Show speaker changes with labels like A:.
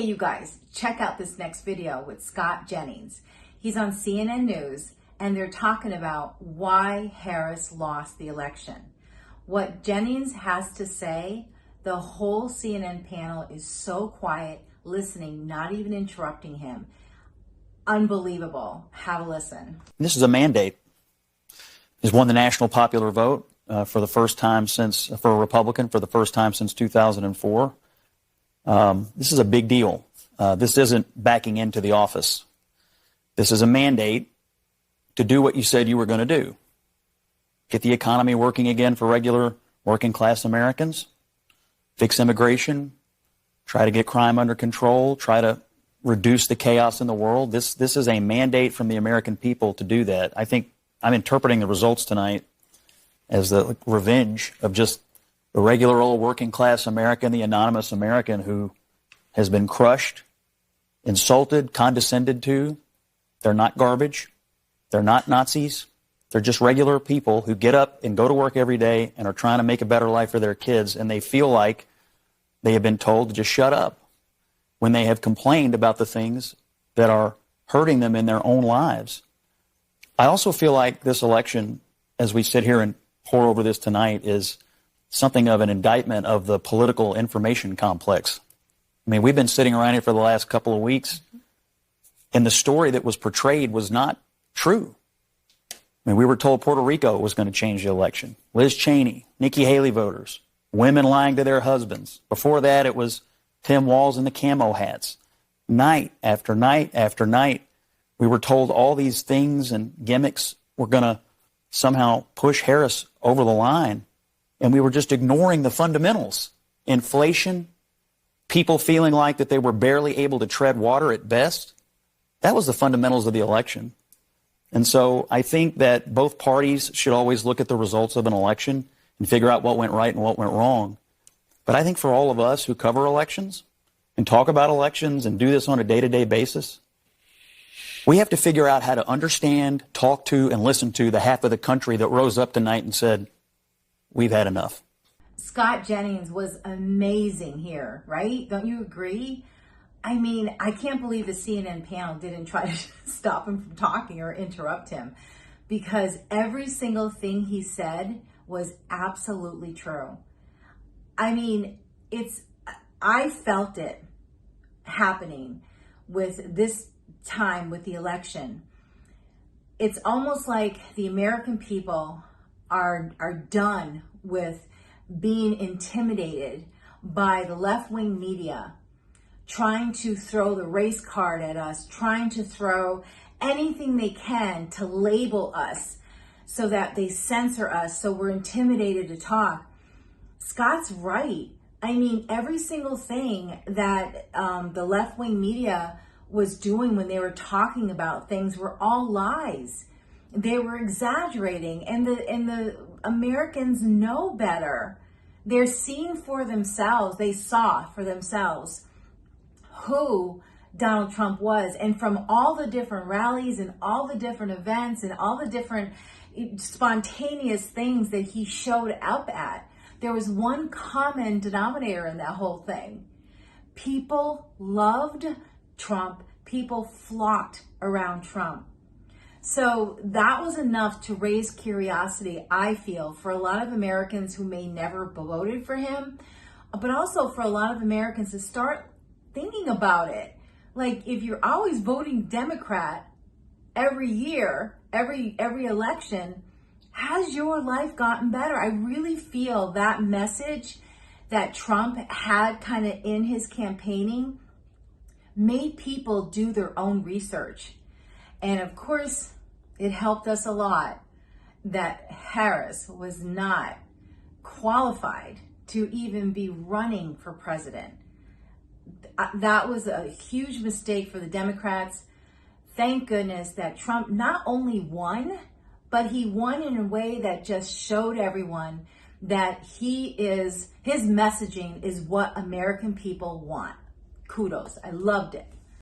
A: Hey, you guys, check out this next video with Scott Jennings. He's on CNN News, and they're talking about why Harris lost the election. What Jennings has to say, the whole CNN panel is so quiet, listening, not even interrupting him. Unbelievable. Have a listen.
B: This is a mandate. He's won the national popular vote for the first time for a Republican, for the first time since 2004. This is a big deal. This isn't backing into the office. This is a mandate to do what you said you were going to do. Get the economy working again for regular working class Americans, fix immigration, try to get crime under control, try to reduce the chaos in the world. This is a mandate from the American people to do that. I think I'm interpreting the results tonight as the revenge of just the regular old working class American, the anonymous American who has been crushed, insulted, condescended to. They're not garbage. They're not Nazis. They're just regular people who get up and go to work every day and are trying to make a better life for their kids, and they feel like they have been told to just shut up when they have complained about the things that are hurting them in their own lives. I also feel like this election, as we sit here and pour over this tonight, is something of an indictment of the political information complex. I mean, we've been sitting around here for the last couple of weeks, and the story that was portrayed was not true. I mean, we were told Puerto Rico was going to change the election. Liz Cheney, Nikki Haley voters, women lying to their husbands. Before that, it was Tim Walz and the camo hats. Night after night after night, we were told all these things and gimmicks were going to somehow push Harris over the line. And we were just ignoring the fundamentals. Inflation, people feeling like that they were barely able to tread water at best. That was the fundamentals of the election. And so I think that both parties should always look at the results of an election and figure out what went right and what went wrong. But I think for all of us who cover elections and talk about elections and do this on a day-to-day basis, we have to figure out how to understand, talk to, and listen to the half of the country that rose up tonight and said, we've had enough.
A: Scott Jennings was amazing here, right? Don't you agree? I mean, I can't believe the CNN panel didn't try to stop him from talking or interrupt him, because every single thing he said was absolutely true. I mean, I felt it happening with this time with the election. It's almost like the American people are done with being intimidated by the left-wing media, trying to throw the race card at us, trying to throw anything they can to label us so that they censor us, so we're intimidated to talk. Scott's right. I mean, every single thing that the left-wing media was doing when they were talking about things were all lies. They were exaggerating, and the Americans know better. They're seeing for themselves. They saw for themselves who Donald Trump was. And from all the different rallies and all the different events and all the different spontaneous things that he showed up at, there was one common denominator in that whole thing. People loved Trump. People flocked around Trump. So that was enough to raise curiosity, I feel, for a lot of Americans who may never have voted for him, but also for a lot of Americans to start thinking about it. Like, if you're always voting Democrat every year, every election, has your life gotten better? I really feel that message that Trump had kind of in his campaigning made people do their own research. And of course, it helped us a lot that Harris was not qualified to even be running for president. That was a huge mistake for the Democrats. Thank goodness that Trump not only won, but he won in a way that just showed everyone that his messaging is what American people want. Kudos. I loved it.